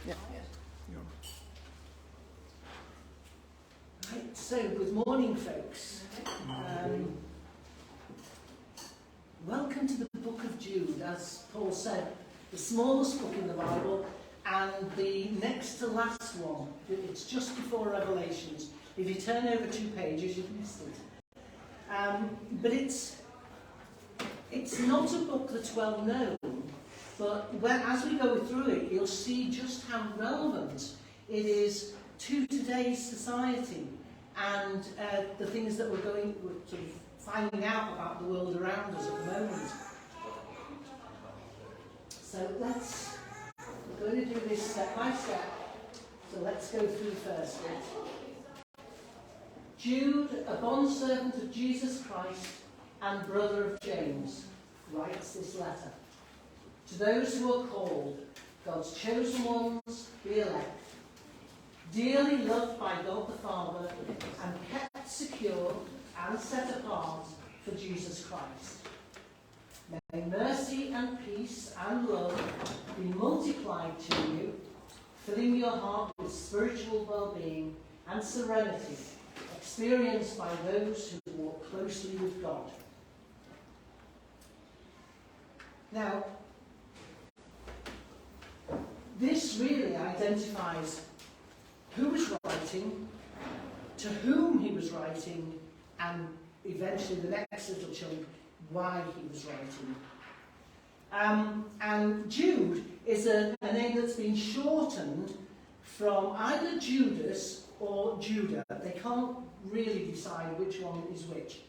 Yeah. Right, so good morning, folks. Welcome to the book of Jude. As Paul said, the smallest book in the Bible and the next to last one. It's just before Revelations. If you turn over 2 pages, you've missed it. But it's not a book that's well known, but as we go through it, you'll see just how relevant it is to today's society and the things that we're sort of finding out about the world around us at the moment. So we're going to do this step by step. So let's go through first bit. Jude, a bondservant of Jesus Christ and brother of James, writes this letter. To those who are called, God's chosen ones, the elect, dearly loved by God the Father and kept secure and set apart for Jesus Christ. May mercy and peace and love be multiplied to you, filling your heart with spiritual well-being and serenity, experienced by those who walk closely with God. Now, this really identifies who was writing, to whom he was writing, and eventually the next little chunk, why he was writing. And Jude is a name that's been shortened from either Judas or Judah. They can't really decide which one is which.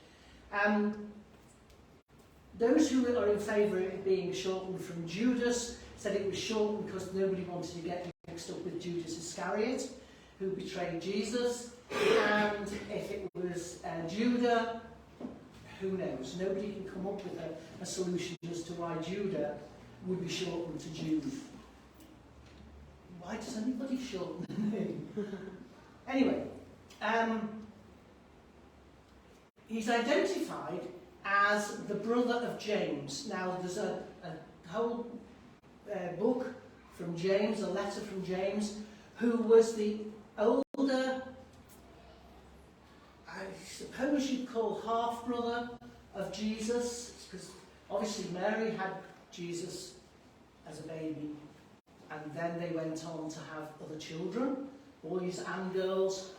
Those who are in favour of it being shortened from Judas said it was shortened because nobody wanted to get mixed up with Judas Iscariot, who betrayed Jesus. And if it was Judah, who knows? Nobody can come up with a solution as to why Judah would be shortened to Jude. Why does anybody shorten the name? Anyway, he's identified as the brother of James. Now, there's a whole book from James, a letter from James, who was the older, I suppose you'd call half-brother of Jesus, because obviously Mary had Jesus as a baby, and then they went on to have other children, boys and girls,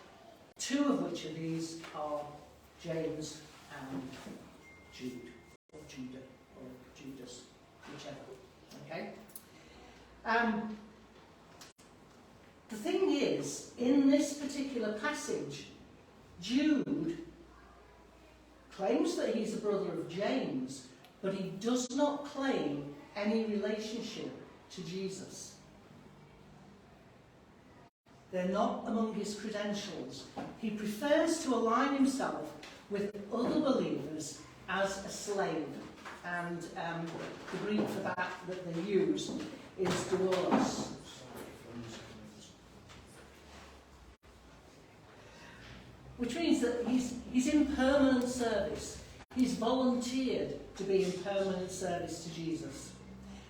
2 of which of these are James and Jude, or Judah, or Judas, whichever. Okay? The thing is, in this particular passage, Jude claims that he's a brother of James, but he does not claim any relationship to Jesus. They're not among his credentials. He prefers to align himself with other believers as a slave, and the Greek for that they use is doulos. Which means that he's in permanent service. He's volunteered to be in permanent service to Jesus.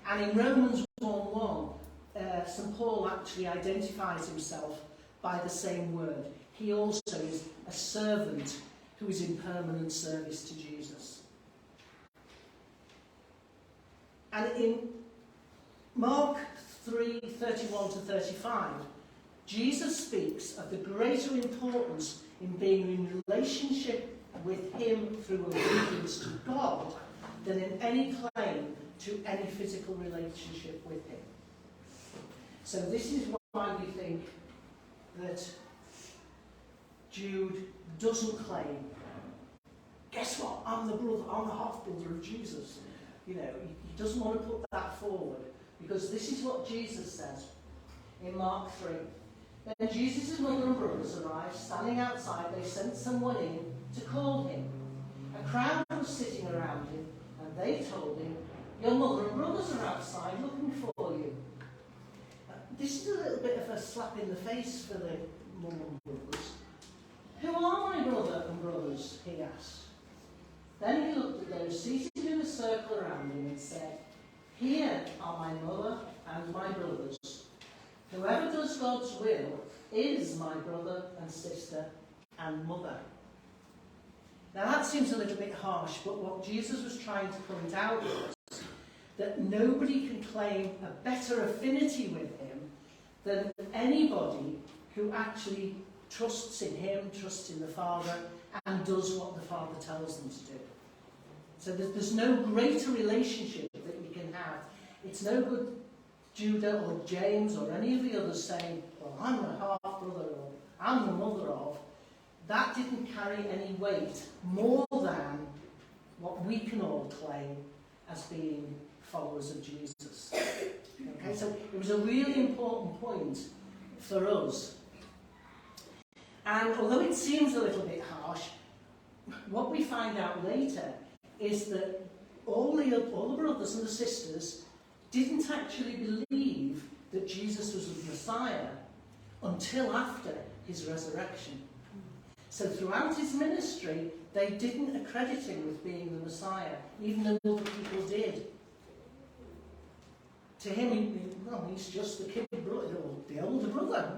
And in Romans 1:1, St. Paul actually identifies himself by the same word. He also is a servant who is in permanent service to Jesus. And in Mark 3:31-35, Jesus speaks of the greater importance in being in relationship with him through obedience to God than in any claim to any physical relationship with him. So this is why we think that Jude doesn't claim, guess what, I'm the half-brother of Jesus. You know, he doesn't want to put that forward, because this is what Jesus says in Mark 3. Then Jesus' mother and brothers arrived. Standing outside, they sent someone in to call him. A crowd was sitting around him, and they told him, your mother and brothers are outside looking for you. This is a little bit of a slap in the face for the mum and brothers. Who are my brother and brothers? He asked. Then he looked at those seated in a circle around him and said, here are my mother and my brothers. Whoever does God's will is my brother and sister and mother. Now that seems a little bit harsh, but what Jesus was trying to point out was that nobody can claim a better affinity with him than anybody who actually trusts in him, trusts in the Father, and does what the Father tells them to do. So there's no greater relationship that you can have. It's no good Judah or James or any of the others saying, well, I'm the half-brother or I'm the mother of. That didn't carry any weight more than what we can all claim as being followers of Jesus. Okay, so it was a really important point for us. And although it seems a little bit harsh, what we find out later is that all the brothers and the sisters didn't actually believe that Jesus was the Messiah until after his resurrection. So throughout his ministry, they didn't accredit him with being the Messiah, even though other people did. To him, he's just the kid brother, or the older brother,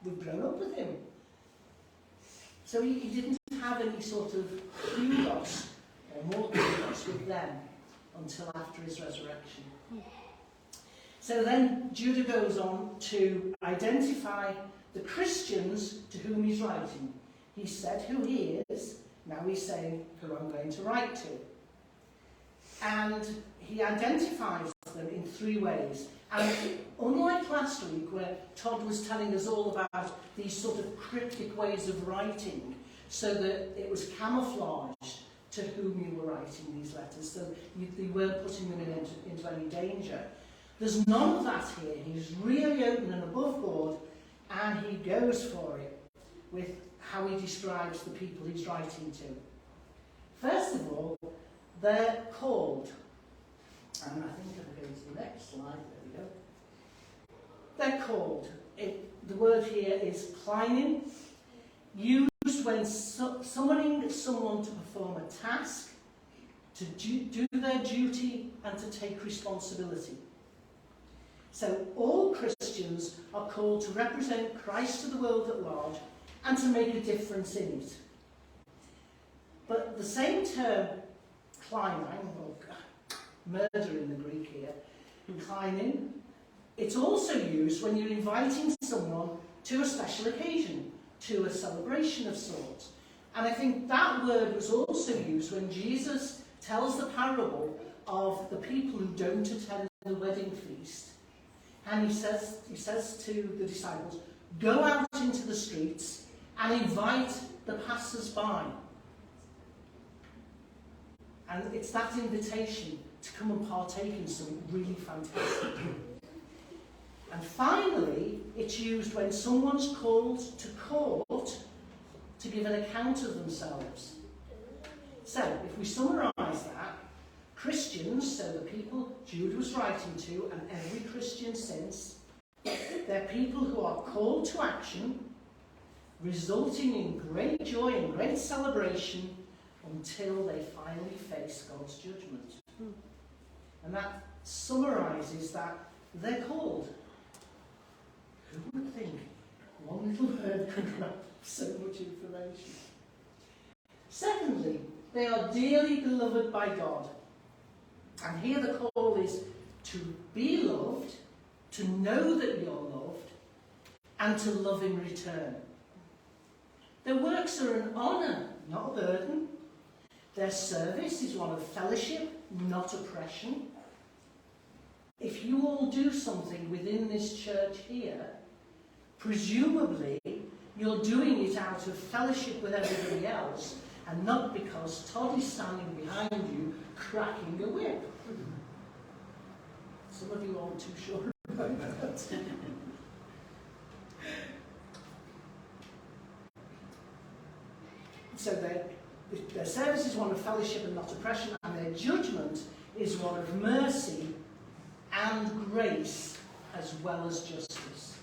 we've grown up with him. So he didn't have any sort of kudos, or more kudos with them, until after his resurrection. So then Judah goes on to identify the Christians to whom he's writing. He said who he is, now he's saying who I'm going to write to. And he identifies them in three ways. And unlike last week, where Todd was telling us all about these sort of cryptic ways of writing, so that it was camouflaged to whom you were writing these letters, so you weren't putting them into any danger. There's none of that here. He's really open and above board, and he goes for it with how he describes the people he's writing to. First of all, they're called. And I think I'll go to the next slide. There we go. They're called. The word here is kleinin, used when summoning someone to perform a task, to do their duty, and to take responsibility. So all Christians are called to represent Christ to the world at large and to make a difference in it. But the same term, kleinin, or murder in the Greek here, kleinin, it's also used when you're inviting someone to a special occasion, to a celebration of sorts. And I think that word was also used when Jesus tells the parable of the people who don't attend the wedding feast. And he says to the disciples, go out into the streets and invite the passers-by. And it's that invitation to come and partake in something really fantastic. And finally, it's used when someone's called to court to give an account of themselves. So, if we summarise that, Christians, so the people Jude was writing to, and every Christian since, they're people who are called to action, resulting in great joy and great celebration until they finally face God's judgment. And that summarises that they're called. Who would think one little word could wrap so much information? Secondly, they are dearly beloved by God. And here the call is to be loved, to know that you're loved, and to love in return. Their works are an honour, not a burden. Their service is one of fellowship, not oppression. If you all do something within this church here, presumably you're doing it out of fellowship with everybody else, and not because Todd is standing behind you cracking a whip. Some of you aren't too sure about that. So their service is one of fellowship and not oppression, and their judgment is one of mercy and grace as well as justice.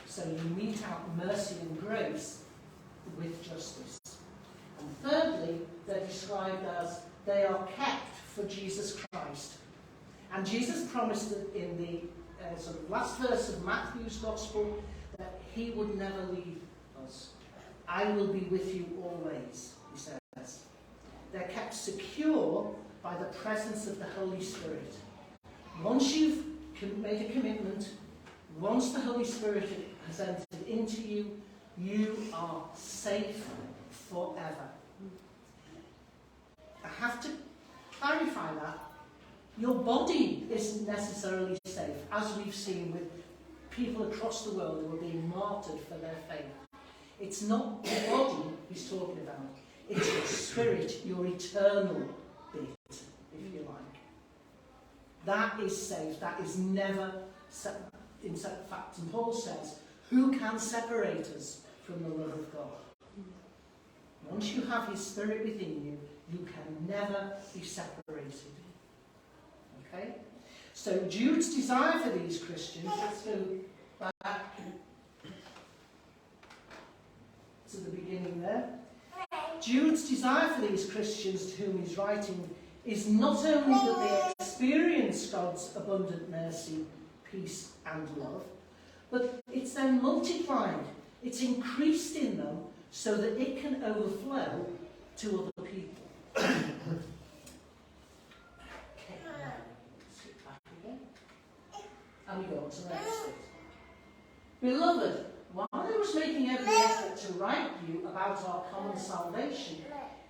So you mete out mercy and grace with justice. And thirdly, they're described as they are kept for Jesus Christ. And Jesus promised in the sort of last verse of Matthew's Gospel, that he would never leave us. I will be with you always, he says. They're kept secure by the presence of the Holy Spirit. Once you've made a commitment, once the Holy Spirit has entered into you, you are safe forever. I have to clarify that. Your body isn't necessarily safe, as we've seen with people across the world who are being martyred for their faith. It's not the body he's talking about. It's your spirit, your eternal bit, if you like. That is safe. That is never, in fact, and Paul says, who can separate us from the love of God? Once you have his spirit within you, you can never be separated. Okay? So Jude's desire for these Christians, let's go back to the beginning there. Jude's desire for these Christians to whom he's writing is not only that they experience God's abundant mercy, peace and love, but it's then multiplied. It's increased in them so that it can overflow to other people. Okay, sit back again. And we go on to the next bit. Beloved, while I was making every effort to write you about our common salvation,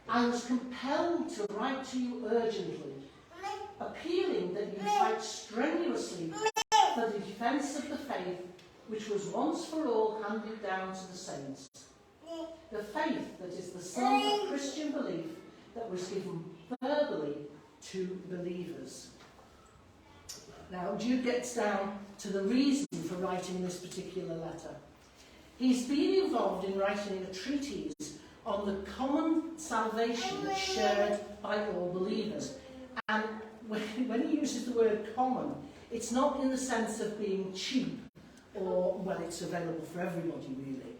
I was compelled to write to you urgently, appealing that you fight strenuously for the defence of the faith which was once for all handed down to the saints. The faith that is the sum of Christian belief that was given verbally to believers. Now, Jude gets down to the reason for writing this particular letter. He's been involved in writing a treatise on the common salvation that's shared by all believers. And when he uses the word common, it's not in the sense of being cheap or, well, it's available for everybody, really.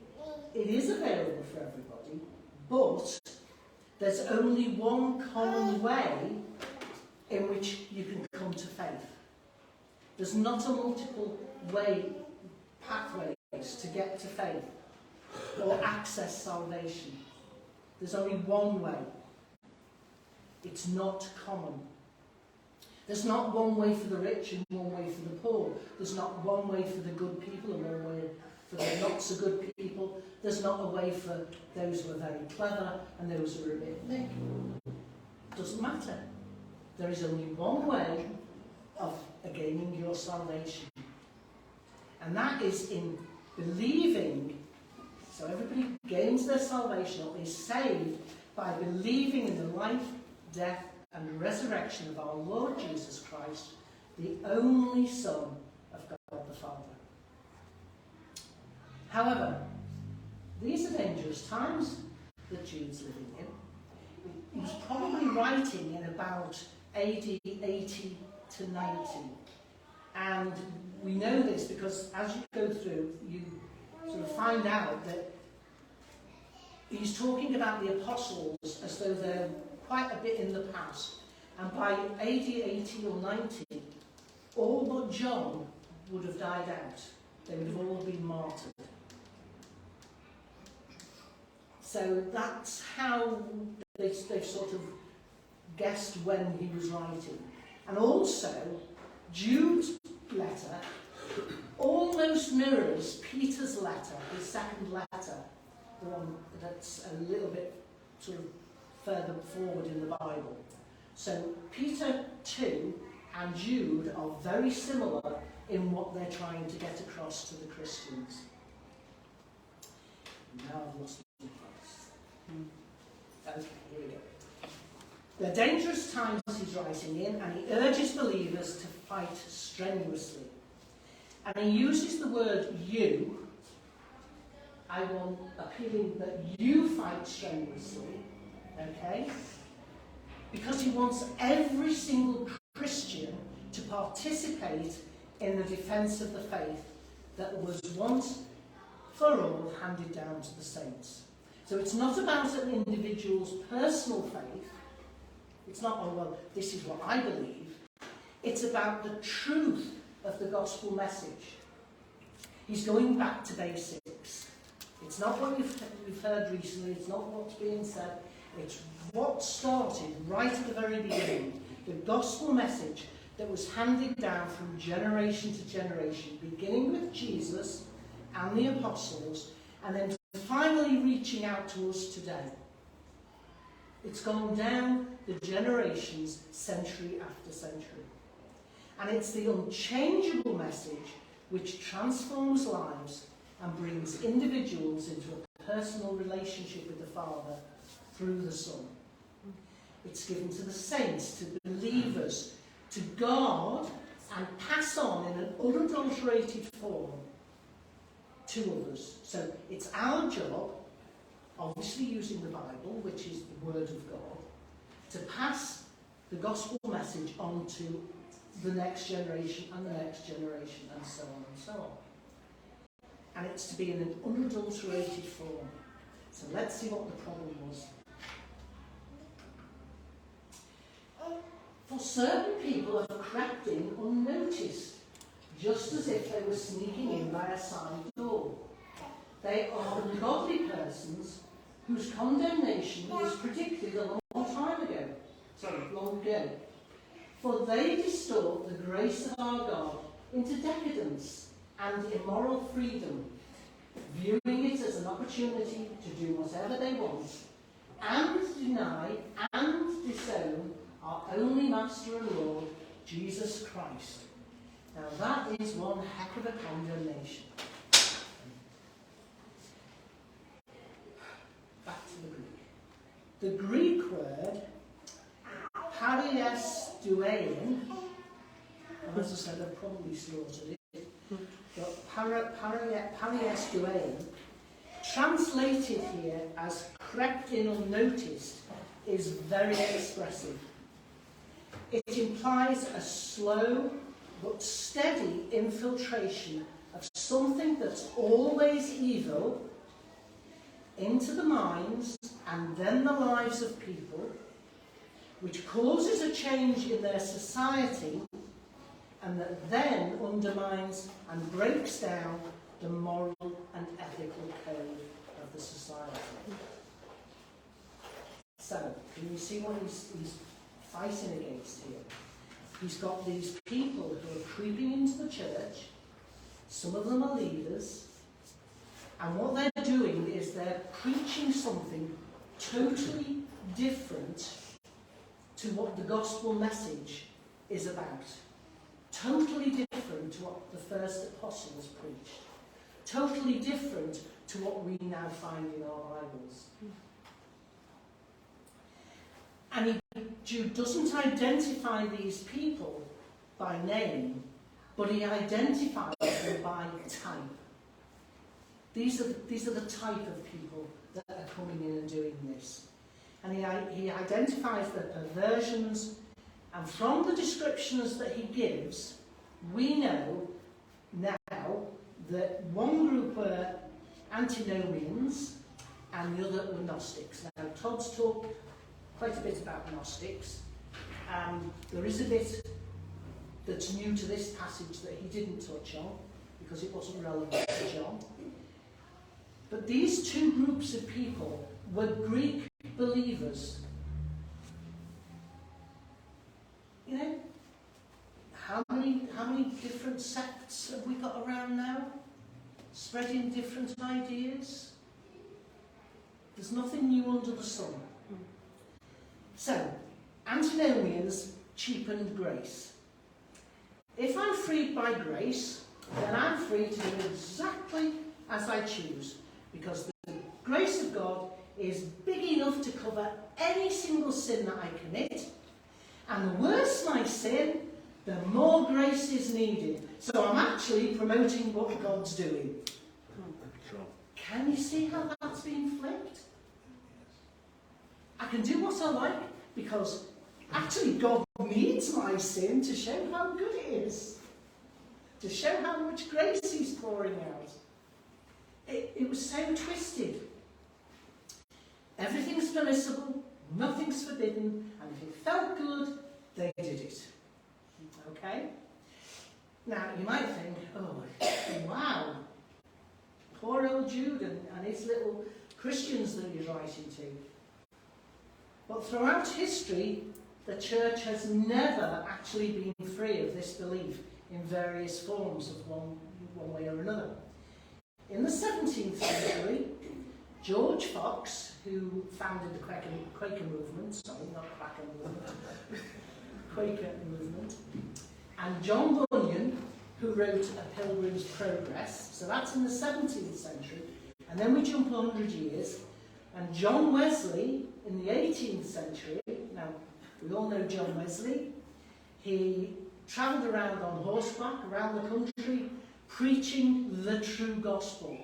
It is available for everybody, but there's only one common way in which you can come to faith. There's not a multiple way pathways to get to faith or access salvation. There's only one way. It's not common. There's not one way for the rich and one way for the poor. There's not one way for the good people and one way for the not so good people. There's not a way for those who are very clever and those who are a bit thick. It doesn't matter. There is only one way of gaining your salvation. And that is in believing. So everybody gains their salvation or is saved by believing in the life, death and resurrection of our Lord Jesus Christ, the only Son of God the Father. However, these are dangerous times that Jude's living in. He was probably writing in about AD 80 to 90. And we know this because as you go through, you sort of find out that he's talking about the apostles as though they're quite a bit in the past. And by AD 80 or 90, all but John would have died out. They would have all been martyred. So that's how they've sort of guessed when he was writing. And also, Jude's letter almost mirrors Peter's letter, his second letter, the one that's a little bit sort of further forward in the Bible. So Peter 2 and Jude are very similar in what they're trying to get across to the Christians. Now I've lost my place. Okay, here we go. They're dangerous times he's writing in, and he urges believers to fight strenuously. And he uses the word you. I want appealing that you fight strenuously. Okay? Because he wants every single Christian to participate in the defence of the faith that was once for all handed down to the saints. So it's not about an individual's personal faith. It's not, oh, well, this is what I believe. It's about the truth of the gospel message. He's going back to basics. It's not what we've heard recently, it's not what's being said, it's what started right at the very beginning. The gospel message that was handed down from generation to generation, beginning with Jesus and the apostles, and then finally reaching out to us today. It's gone down the generations, century after century. And it's the unchangeable message which transforms lives and brings individuals into a personal relationship with the Father through the Son. It's given to the saints, to believers, to guard and pass on in an unadulterated form to others. So it's our job, obviously using the Bible, which is the Word of God, to pass the gospel message on to the next generation and the next generation and so on and so on. And it's to be in an unadulterated form. So let's see what the problem was. For certain people have crept in unnoticed, just as if they were sneaking in by a side door. They are ungodly persons whose condemnation was predicted a long ago. For they distort the grace of our God into decadence and immoral freedom, viewing it as an opportunity to do whatever they want, and deny and disown our only Master and Lord, Jesus Christ. Now that is one heck of a condemnation. Back to the Greek. The Greek word pariesduein, as I said, I've probably slaughtered it, but pariesduein, translated here as crept in unnoticed, is very expressive. It implies a slow but steady infiltration of something that's always evil into the minds and then the lives of people, which causes a change in their society and that then undermines and breaks down the moral and ethical code of the society. So, can you see what he's fighting against here? He's got these people who are creeping into the church. Some of them are leaders. And what they're doing is they're preaching something totally different to what the gospel message is about. Totally different to what the first apostles preached. Totally different to what we now find in our Bibles. And Jude doesn't identify these people by name, but he identifies them by type. These are the type of people that are coming in and doing this. And he identifies the perversions, and from the descriptions that he gives, we know now that one group were antinomians and the other were Gnostics. Now, Todd's talked quite a bit about Gnostics. There is a bit that's new to this passage that he didn't touch on because it wasn't relevant to John. But these two groups of people were Greek believers. You know, how many different sects have we got around now? Spreading different ideas? There's nothing new under the sun. So, antinomians cheapened grace. If I'm freed by grace, then I'm free to do exactly as I choose, because the grace of God is big enough to cover any single sin that I commit, and the worse my sin, the more grace is needed. So I'm actually promoting what God's doing. Can you see how that's been flipped? I can do what I like because actually God needs my sin to show how good it is, to show how much grace he's pouring out. It was so twisted. Everything's permissible, nothing's forbidden, and if it felt good, they did it. Okay? Now, you might think, oh, wow, poor old Jude and his little Christians that he's writing to. But throughout history, the church has never actually been free of this belief in various forms of one way or another. In the 17th century, George Fox, who founded the Quaker movement, Quaker movement, and John Bunyan, who wrote A Pilgrim's Progress, so that's in the 17th century, and then we jump 100 years, and John Wesley in the 18th century. Now, we all know John Wesley. He travelled around on horseback around the country, preaching the true gospel.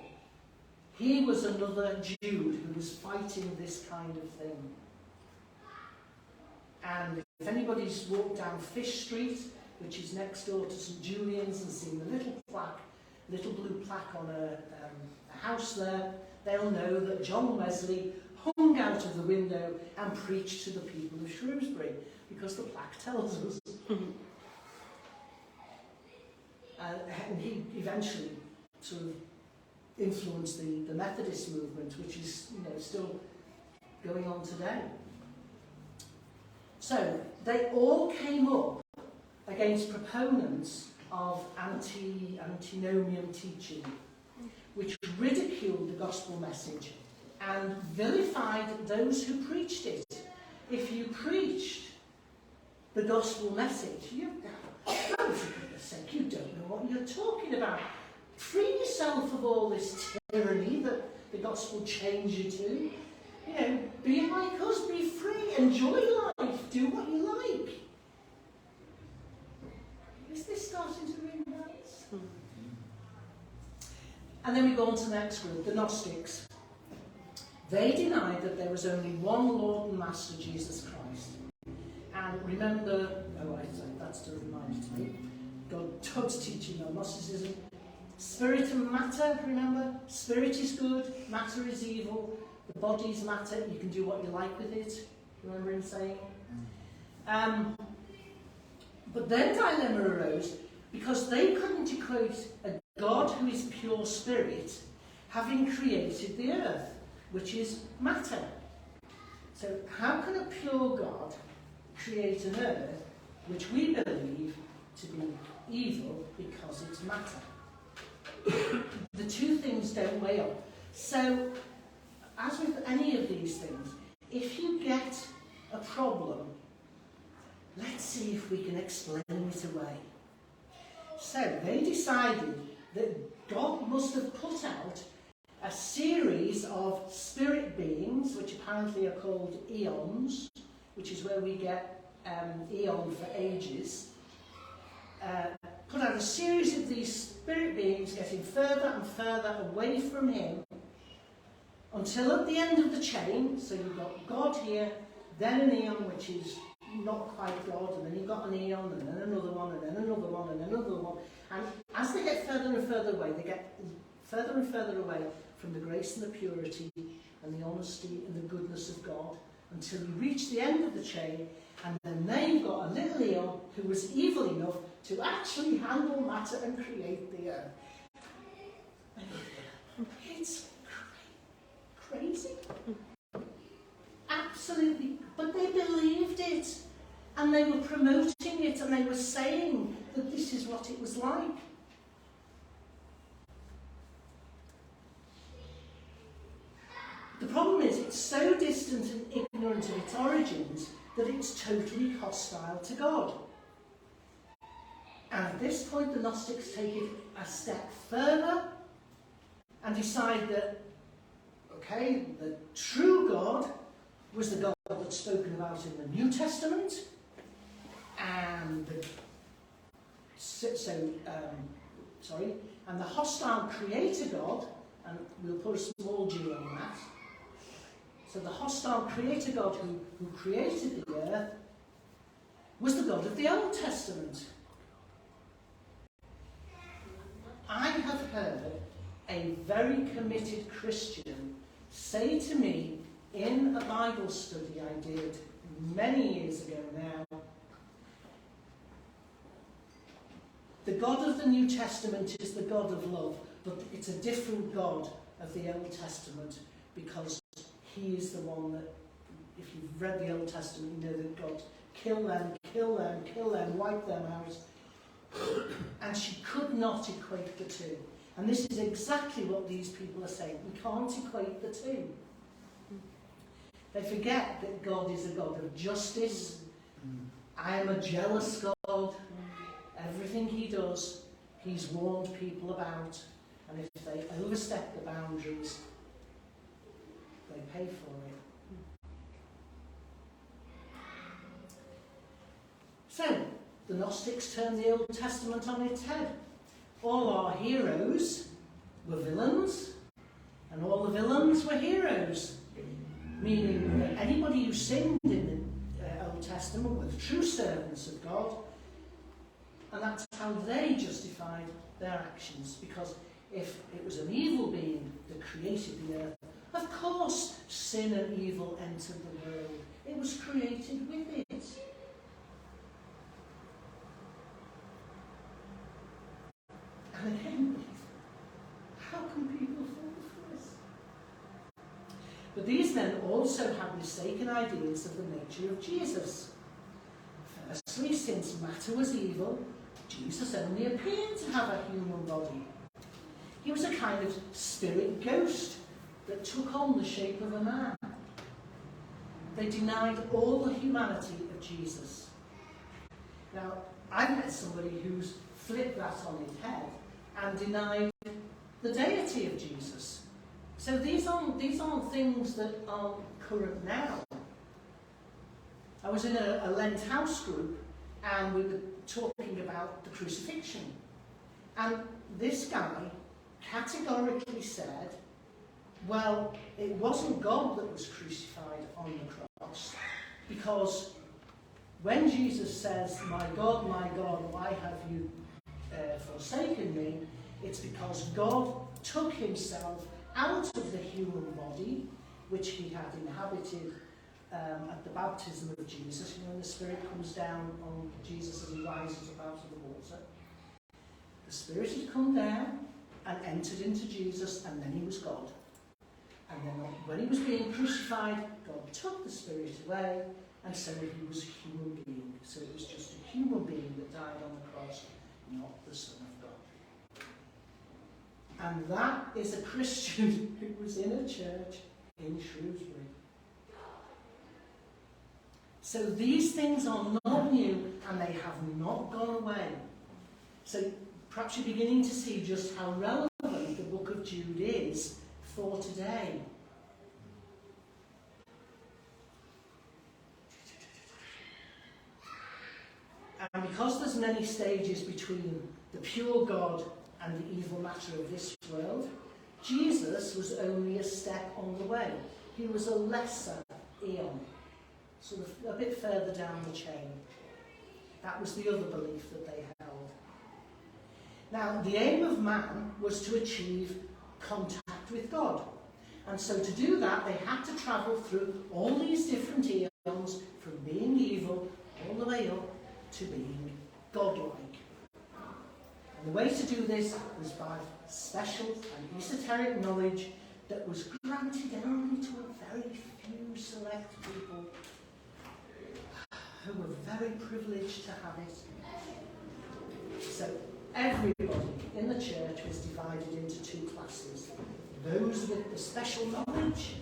He was another Jude who was fighting this kind of thing. And if anybody's walked down Fish Street, which is next door to St Julian's, and seen the little blue plaque on a house there, they'll know that John Wesley hung out of the window and preached to the people of Shrewsbury, because the plaque tells us. And he eventually sort of influenced the Methodist movement, which is still going on today. So they all came up against proponents of antinomian teaching, which ridiculed the gospel message and vilified those who preached it. If you preached the gospel message, for goodness sake, you don't know what you're talking about. Free yourself of all this tyranny that the gospel chains you to. Be like us, be free, enjoy life, do what you like. Is this starting to ring bells? And then we go on to the next group, the Gnostics. They denied that there was only one Lord and Master, Jesus Christ. And remember, that's to remind me, God's teaching on Gnosticism. Spirit and matter, remember? Spirit is good, matter is evil, the body's matter, you can do what you like with it. Remember him saying? But their dilemma arose because they couldn't equate a God who is pure spirit having created the earth, which is matter. So how can a pure God create an earth which we believe to be evil because it's matter? The two things don't weigh up. So, as with any of these things, if you get a problem, let's see if we can explain it away. So, they decided that God must have put out a series of spirit beings, which apparently are called eons, which is where we get eon for ages, put out a series of these spirit beings getting further and further away from him, until at the end of the chain, so you've got God here, then an eon which is not quite God, and then you've got an eon, and then another one, and then another one, and then another one. And as they get further and further away, they get further and further away from the grace and the purity and the honesty and the goodness of God, until you reach the end of the chain, and then they've got a little eon who was evil enough to actually handle matter and create the earth. It's crazy. Absolutely. But they believed it. And they were promoting it, and they were saying that this is what it was like. The problem is it's so distant and ignorant of its origins that it's totally hostile to God. And at this point, the Gnostics take it a step further and decide that, okay, the true God was the God that's spoken about in the New Testament, and and the hostile creator God, and we'll put a small g on that. So the hostile creator God who created the earth was the God of the Old Testament. I have heard a very committed Christian say to me in a Bible study I did many years ago now, The God of the New Testament is the God of love, but it's a different God of the Old Testament, because he is the one that, if you've read the Old Testament, you know that God kill them, kill them, kill them, wipe them out. And she could not equate the two. And this is exactly what these people are saying. We can't equate the two. They forget that God is a God of justice. I am a jealous God. Everything he does, he's warned people about. And if they overstep the boundaries, they pay for it. So, the Gnostics turned the Old Testament on its head. All our heroes were villains, and all the villains were heroes. Meaning that anybody who sinned in the Old Testament were the true servants of God, and that's how they justified their actions. Because if it was an evil being that created the earth, of course sin and evil entered the world. It was created with it. And again, how can people fall for this? But these men also have mistaken ideas of the nature of Jesus. Firstly, since matter was evil, Jesus only appeared to have a human body. He was a kind of spirit ghost that took on the shape of a man. They denied all the humanity of Jesus. Now, I've met somebody who's flipped that on his head and denied the deity of Jesus. So these aren't things that are current now. I was in a Lent house group, and we were talking about the crucifixion. And this guy categorically said, well, it wasn't God that was crucified on the cross, because when Jesus says, my God, why have you forsaken me, it's because God took himself out of the human body, which he had inhabited at the baptism of Jesus. You know, when the Spirit comes down on Jesus as he rises up out of the water. The Spirit had come down and entered into Jesus, and then he was God. And then when he was being crucified, God took the Spirit away, and so he was a human being. So it was just a human being that died on the cross, not the Son of God. And that is a Christian who was in a church in Shrewsbury. So these things are not new, and they have not gone away. So perhaps you're beginning to see just how relevant the book of Jude is for today. And because there's many stages between the pure God and the evil matter of this world, Jesus was only a step on the way. He was a lesser eon, sort of a bit further down the chain. That was the other belief that they held. Now, the aim of man was to achieve contact with God. And so to do that, they had to travel through all these different eons, from being evil all the way up to being godlike. And the way to do this was by special and esoteric knowledge that was granted only to a very few select people who were very privileged to have it. So everybody in the church was divided into two classes. Those with the special knowledge,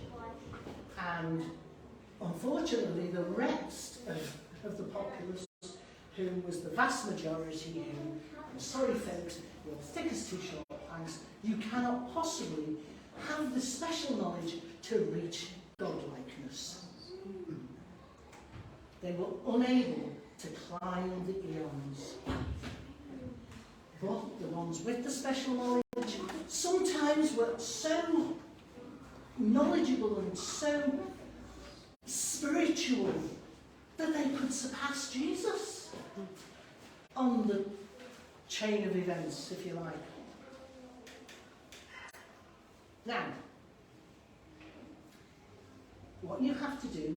and unfortunately the rest of the populace, who was the vast majority, who, I'm sorry folks, you're thick as two short planks, you cannot possibly have the special knowledge to reach godlikeness. They were unable to climb the eons. But the ones with the special knowledge sometimes were so knowledgeable and so spiritual that they could surpass Jesus on the chain of events, if you like. Now, what you have to do,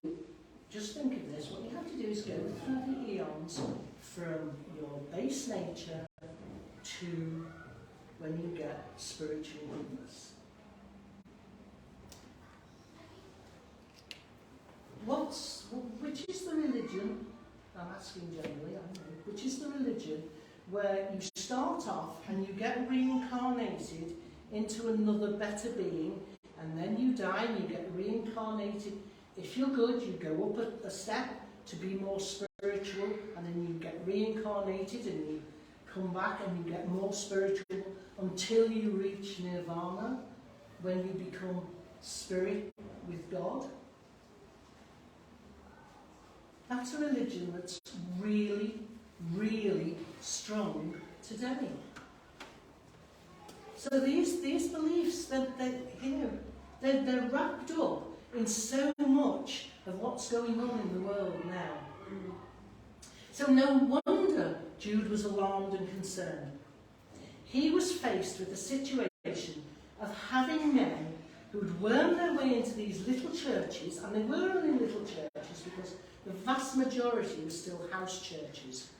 just think of this, what you have to do is go through the eons from your base nature to when you get spiritual goodness. Which is the religion, I'm asking generally, I know, which is the religion where you start off and you get reincarnated into another better being, and then you die and you get reincarnated. If you're good, you go up a step to be more spiritual, and then you get reincarnated and you come back and you get more spiritual until you reach nirvana, when you become spirit with God. That's a religion that's really, really strong today. So these beliefs, they're wrapped up in so much of what's going on in the world now. So no wonder Jude was alarmed and concerned. He was faced with the situation of having men who'd wormed their way into these little churches, and they were only little churches because the vast majority were still house churches.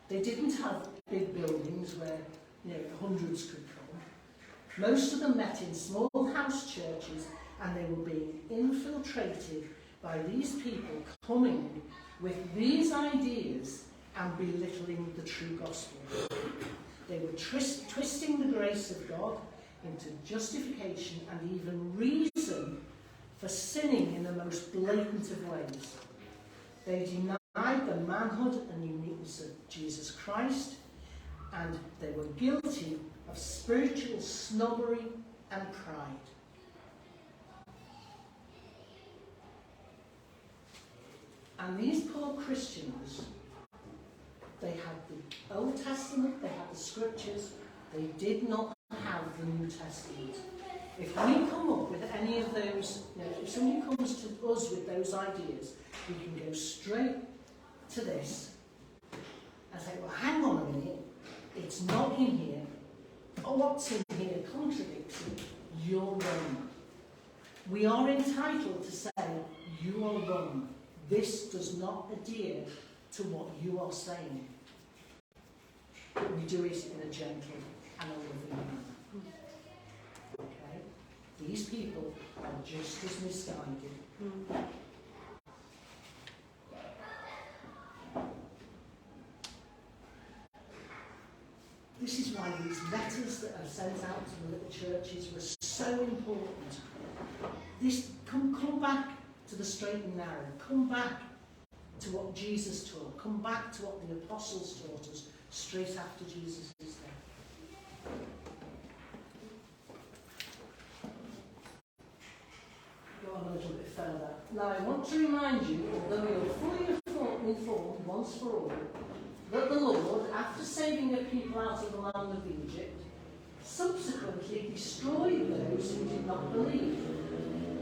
They didn't have big buildings where hundreds could come. Most of them met in small house churches, and they were being infiltrated by these people coming with these ideas and belittling the true gospel. They were twisting the grace of God into justification and even reason for sinning in the most blatant of ways. They denied the manhood and uniqueness of Jesus Christ, and they were guilty of spiritual snobbery and pride. And these poor Christians, they had the Old Testament, they had the Scriptures, they did not have the New Testament. If we come up with any of those, if somebody comes to us with those ideas, we can go straight to this and say, well, hang on a minute, it's not in here, or what's in here contradicts it, you're wrong. We are entitled to say, you are wrong. This does not adhere to what you are saying. But we do it in a gentle and a loving manner. Okay? These people are just as misguided. This is why these letters that are sent out to the little churches were so important. This come back to the straight and narrow. Come back to what Jesus taught. Come back to what the apostles taught us straight after Jesus' death. Go on a little bit further. Now I want to remind you, although you're fully informed once for all, that the Lord, after saving the people out of the land of Egypt, subsequently destroyed those who did not believe,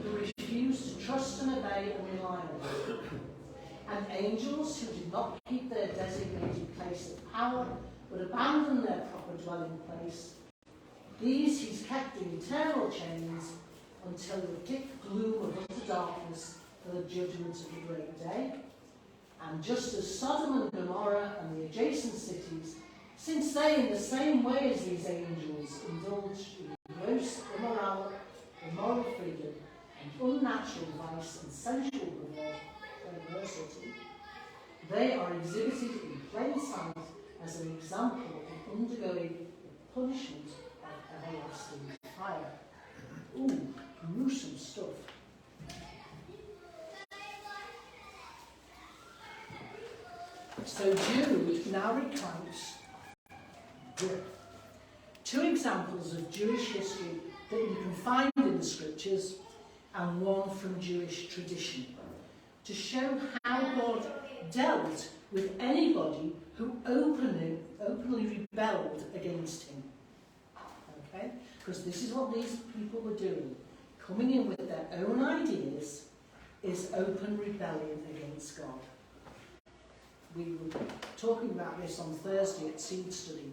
who refused to trust and obey and rely on him. And angels who did not keep their designated place of power, but abandoned their proper dwelling place, these he's kept in eternal chains until the thick gloom of utter darkness for the judgment of the great day. And just as Sodom and Gomorrah and the adjacent cities, since they, in the same way as these angels, indulged in gross immoral freedom and unnatural vice and sensual perversity, they are exhibited in plain sight as an example of undergoing the punishment of everlasting fire. Ooh, gruesome stuff. So Jude now recounts two examples of Jewish history that you can find in the Scriptures, and one from Jewish tradition, to show how God dealt with anybody who openly rebelled against him. Okay? Because this is what these people were doing. Coming in with their own ideas is open rebellion against God. We were talking about this on Thursday at Seed Study.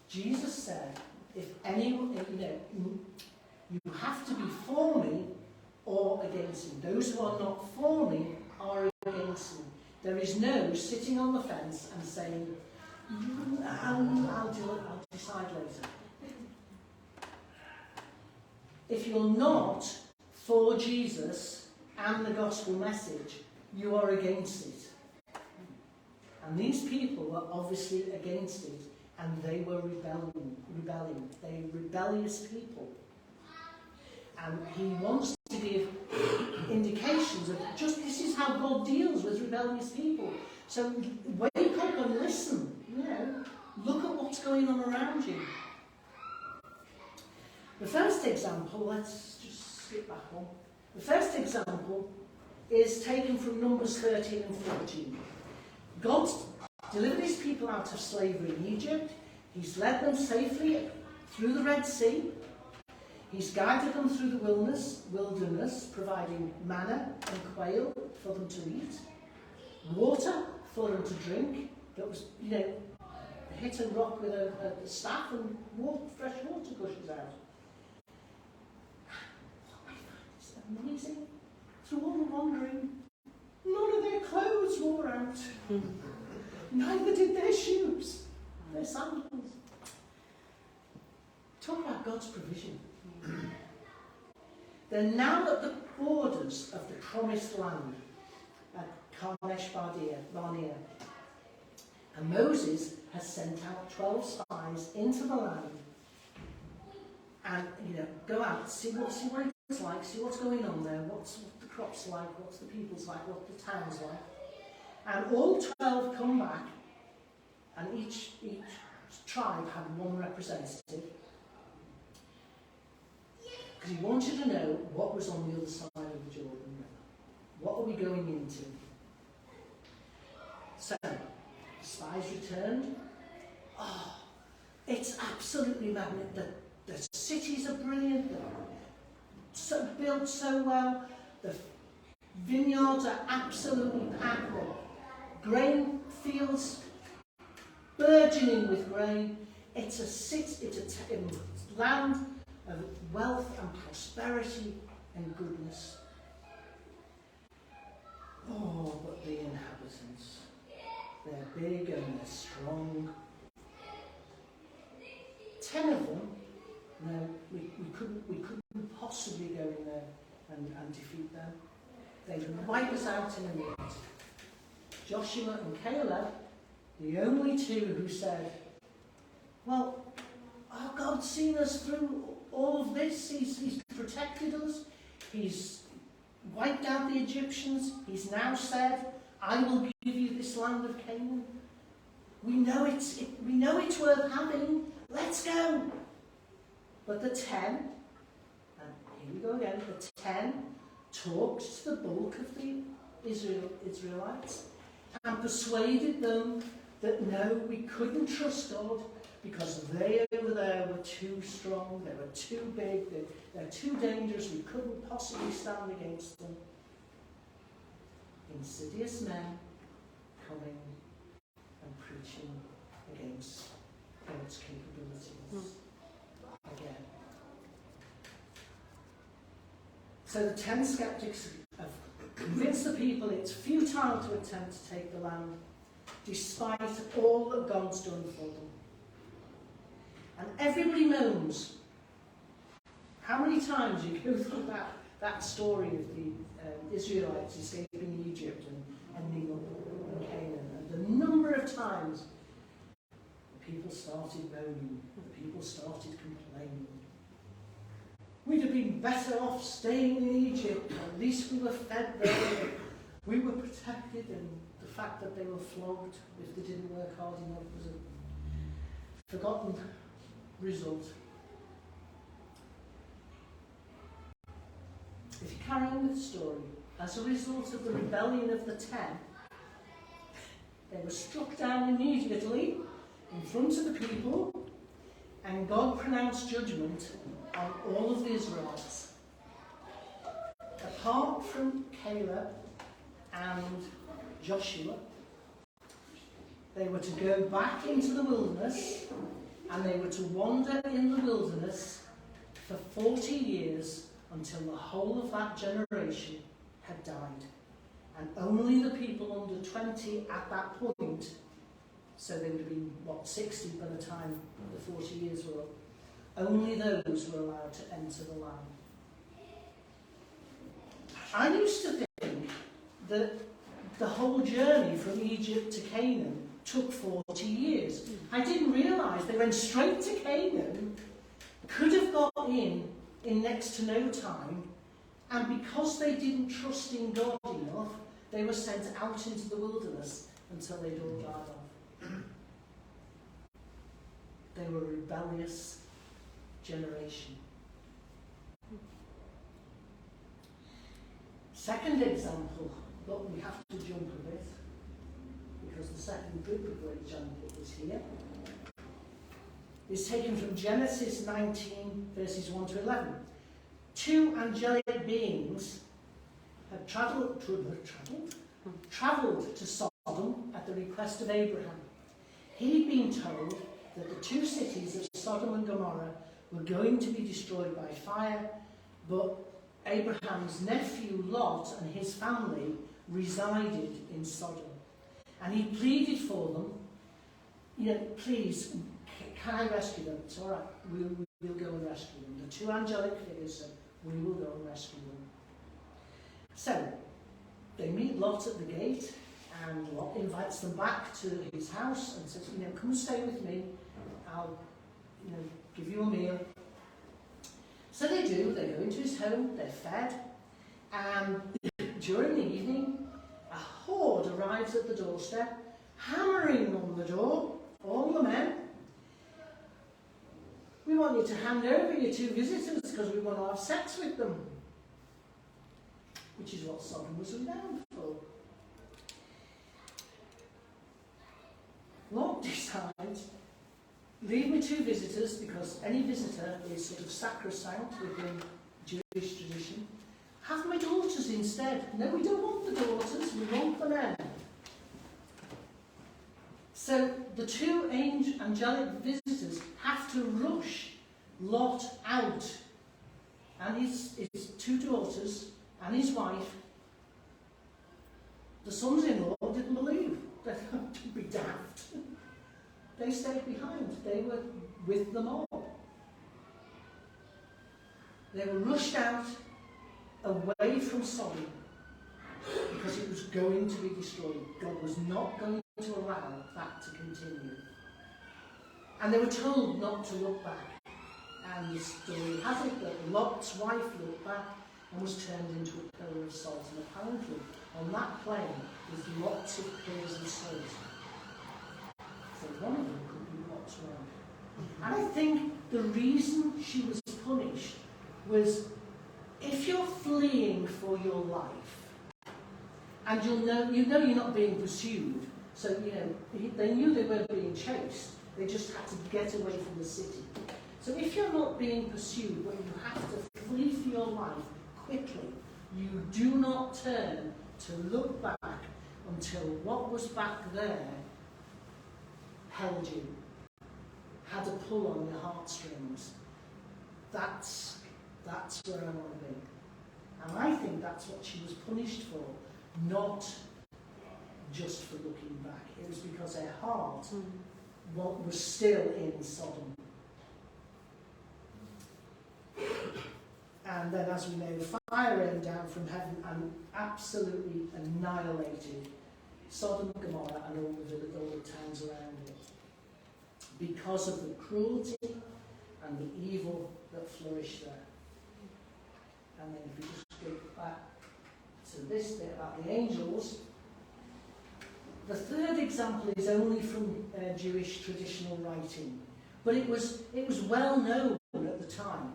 Jesus said, if anyone, you have to be for me or against me. Those who are not for me are against me. There is no sitting on the fence and saying, I'll decide later. If you're not for Jesus and the gospel message, you are against it. And these people were obviously against it, and they were rebelling. They were rebellious people. And he wants to give indications of just this is how God deals with rebellious people. So wake up and listen. Look at what's going on around you. The first example, let's just skip back one. The first example is taken from Numbers 13 and 14. God delivered his people out of slavery in Egypt. He's led them safely through the Red Sea. He's guided them through the wilderness, providing manna and quail for them to eat, water for them to drink that was, hit and rock with a staff and fresh water gushes out. What I find is amazing. Through all the wandering, none of their clothes wore out. Neither did their shoes, their sandals. Talk about God's provision. They're now at the borders of the promised land at Kadesh Barnea. And Moses has sent out 12 spies into the land and, go out, see what it's like, see what's going on there, what's the crops like, what's the people's like, what the town's like. And all 12 come back, and each tribe had one representative. Because he wanted to know what was on the other side of the Jordan River. What are we going into? So, spies returned. Oh, it's absolutely magnificent. The cities are brilliant. They're built so well. The vineyards are absolutely packed. The grain fields burgeoning with grain. It's a land of wealth and prosperity and goodness. Oh, but the inhabitants, they're big and they're strong. 10 of them, no, we couldn't possibly go in there and defeat them. They'd wipe us out in a minute. Joshua and Caleb, the only two who said, well, our God's seen us through all of this. He's protected us. He's wiped out the Egyptians. He's now said, I will give you this land of Canaan. We know it's worth having. Let's go. But the 10, and here we go again, the 10 talked to the bulk of the Israelites and persuaded them that no, we couldn't trust God because they over there were too strong, they were too big, they're too dangerous, we couldn't possibly stand against them. Insidious men coming and preaching against God's capabilities again. So the 10 skeptics have convinced the people it's futile to attempt to take the land, despite all that God's done for them. And everybody moans. How many times you go through that story of the Israelites escaping Egypt and ending up in Canaan, and the number of times the people started moaning, the people started complaining. We'd have been better off staying in Egypt. At least we were fed there. We were protected, and the fact that they were flogged if they didn't work hard enough was a forgotten result. If you carry on with the story, as a result of the rebellion of the 10, they were struck down immediately in front of the people, and God pronounced judgment on all of the Israelites. Apart from Caleb and Joshua, they were to go back into the wilderness, and they were to wander in the wilderness for 40 years until the whole of that generation had died. And only the people under 20 at that point So they would have been, 60 by the time the 40 years were up. Only those were allowed to enter the land. I used to think that the whole journey from Egypt to Canaan took 40 years. I didn't realise they went straight to Canaan, could have got in next to no time, and because they didn't trust in God enough, they were sent out into the wilderness until they'd all died off. They were a rebellious generation. Second example, but we have to jump a bit, because the second biblical example is here. It's taken from Genesis 19, verses 1 to 11. Two angelic beings had travelled to Sodom at the request of Abraham. He'd been told that the two cities of Sodom and Gomorrah were going to be destroyed by fire, but Abraham's nephew Lot and his family resided in Sodom. And he pleaded for them, please, can I rescue them? It's all right, we'll go and rescue them. The two angelic figures said, we will go and rescue them. So, they meet Lot at the gate, and Lot invites them back to his house and says, come and stay with me. I'll, give you a meal. So they do. They go into his home. They're fed. And during the evening, a horde arrives at the doorstep, hammering on the door, all the men. We want you to hand over your two visitors because we want to have sex with them. Which is what Sodom was renowned for. Lot decides, leave me two visitors, because any visitor is sort of sacrosanct within Jewish tradition. Have my daughters instead. No, we don't want the daughters, we want the men. So the two angelic visitors have to rush Lot out, and his two daughters and his wife. The sons-in-law didn't believe. They would be daft. They stayed behind. They were with the mob. They were rushed out away from Sodom because it was going to be destroyed. God was not going to allow that to continue. And they were told not to look back. And the story has it that Lot's wife looked back and was turned into a pillar of salt. And apparently, on that plain, there's lots of pillars and stones. So one of them could be Lot's wife. And I think the reason she was punished was, if you're fleeing for your life, and you know you're not being pursued, so they knew they weren't being chased, they just had to get away from the city. So if you're not being pursued, when you have to flee for your life quickly, you do not turn to look back until what was back there held you, had a pull on your heartstrings. That's where I want to be. And I think that's what she was punished for, not just for looking back. It was because her heart was still in Sodom. And then, as we know, fire rained down from heaven and absolutely annihilated Sodom and Gomorrah and all the towns around it, because of the cruelty and the evil that flourished there. And then if we just go back to this bit about the angels, the third example is only from Jewish traditional writing, but it was well known at the time.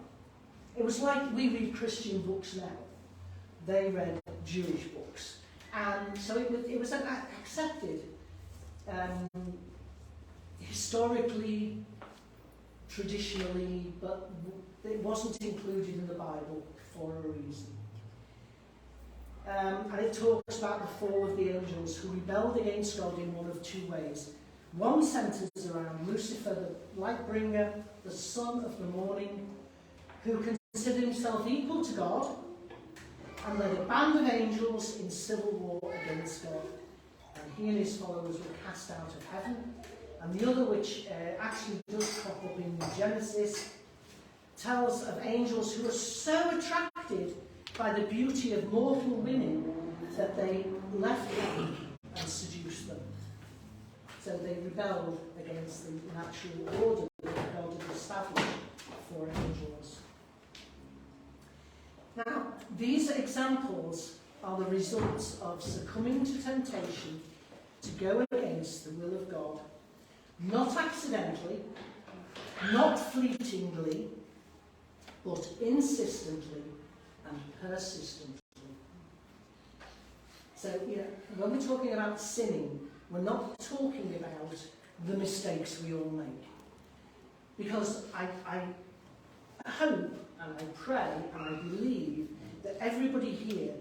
It was like we read Christian books now. They read Jewish books. And so it was accepted historically, traditionally, but it wasn't included in the Bible for a reason. And it talks about the fall of the angels who rebelled against God in one of two ways. One centres around Lucifer, the light bringer, the son of the morning, who considered himself equal to God and led a band of angels in civil war against God. and he and his followers were cast out of heaven. And the other, which actually does crop up in Genesis, tells of angels who are so attracted by the beauty of mortal women that they left heaven and seduced them. So they rebelled against the natural order that God had established for angels. Now, these examples are the results of succumbing to temptation to go against the will of God, not accidentally, not fleetingly, but insistently and persistently. So, when we're talking about sinning, we're not talking about the mistakes we all make. Because I hope and I pray and I believe that everybody here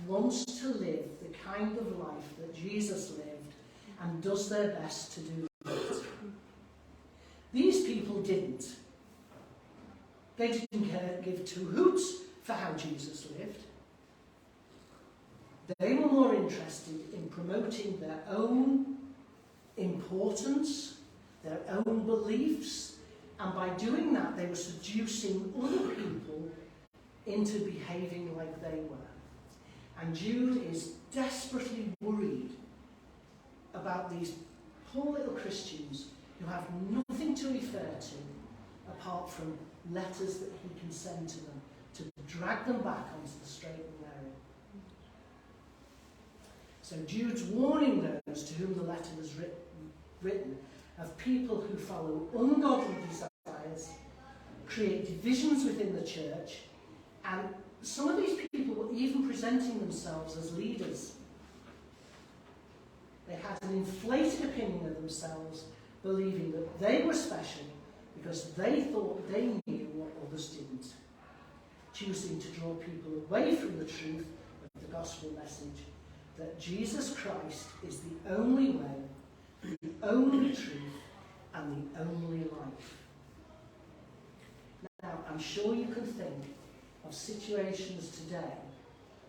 wants to live the kind of life that Jesus lived and does their best to do it. These people didn't. They didn't give two hoots for how Jesus lived. They were more interested in promoting their own importance, their own beliefs, and by doing that they were seducing other people into behaving like they were. And Jude is desperately worried about these poor little Christians who have nothing to refer to apart from letters that he can send to them to drag them back onto the straight and narrow. So Jude's warning those to whom the letter was written of people who follow ungodly desires, create divisions within the church, and some of these people were even presenting themselves as leaders. They had an inflated opinion of themselves, believing that they were special because they thought they knew what others didn't, choosing to draw people away from the truth of the gospel message that Jesus Christ is the only way, the only truth, and the only life. Now, I'm sure you can think of situations today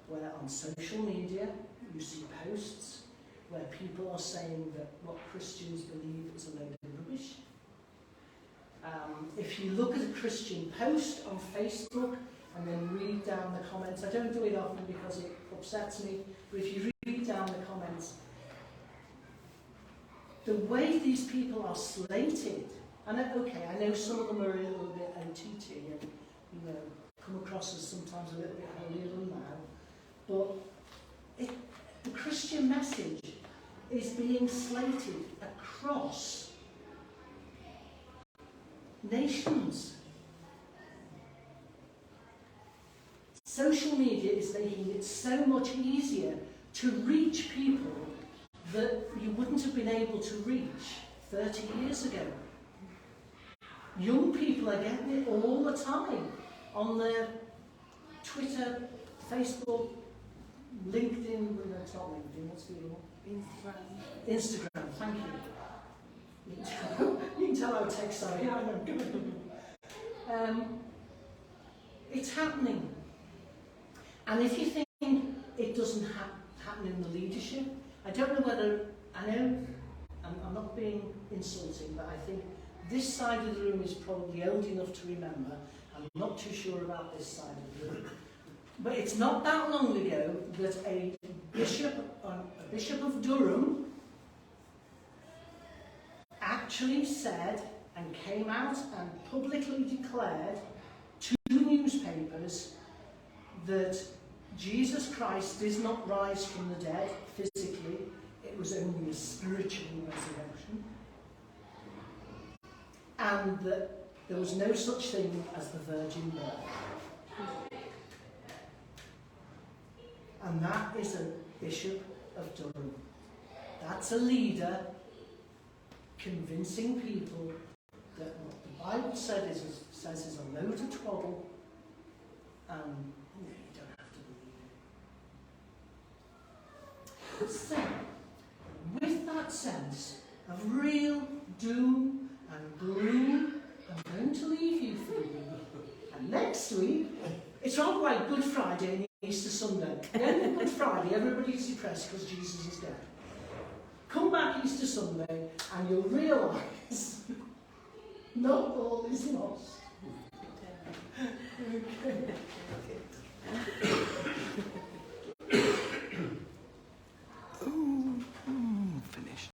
where on social media you see posts where people are saying that what Christians believe is a load of rubbish. If you look at a Christian post on Facebook and then read down the comments, I don't do it often because it upsets me, but if you read down the comments, the way these people are slated, and okay, I know some of them are a little bit OTT and, come across as sometimes a little bit holier than thou, but the Christian message is being slated across nations. Social media is making it so much easier to reach people that you wouldn't have been able to reach 30 years ago. Young people are getting it all the time on their Twitter, Facebook, LinkedIn, no, it's not LinkedIn, what's the other one? Instagram, thank you. You can tell how tech-savvy I am. It's happening. And if you think it doesn't happen in the leadership, I don't know whether, I'm not being insulting, but I think this side of the room is probably old enough to remember. I'm not too sure about this side of the room. But it's not that long ago that a bishop of Durham actually said and came out and publicly declared to newspapers that Jesus Christ did not rise from the dead physically, it was only a spiritual resurrection, and that there was no such thing as the virgin birth. And that is a bishop of Durham. That's a leader convincing people that what the Bible says is a load of twaddle, and you don't have to believe it. So, with that sense of real doom and gloom, I'm going to leave you, Phoebe. And next week, it's all like Good Friday and Easter Sunday. Then Good Friday, everybody's depressed because Jesus is dead. Come back Easter Sunday and you'll realise not all is lost. Okay.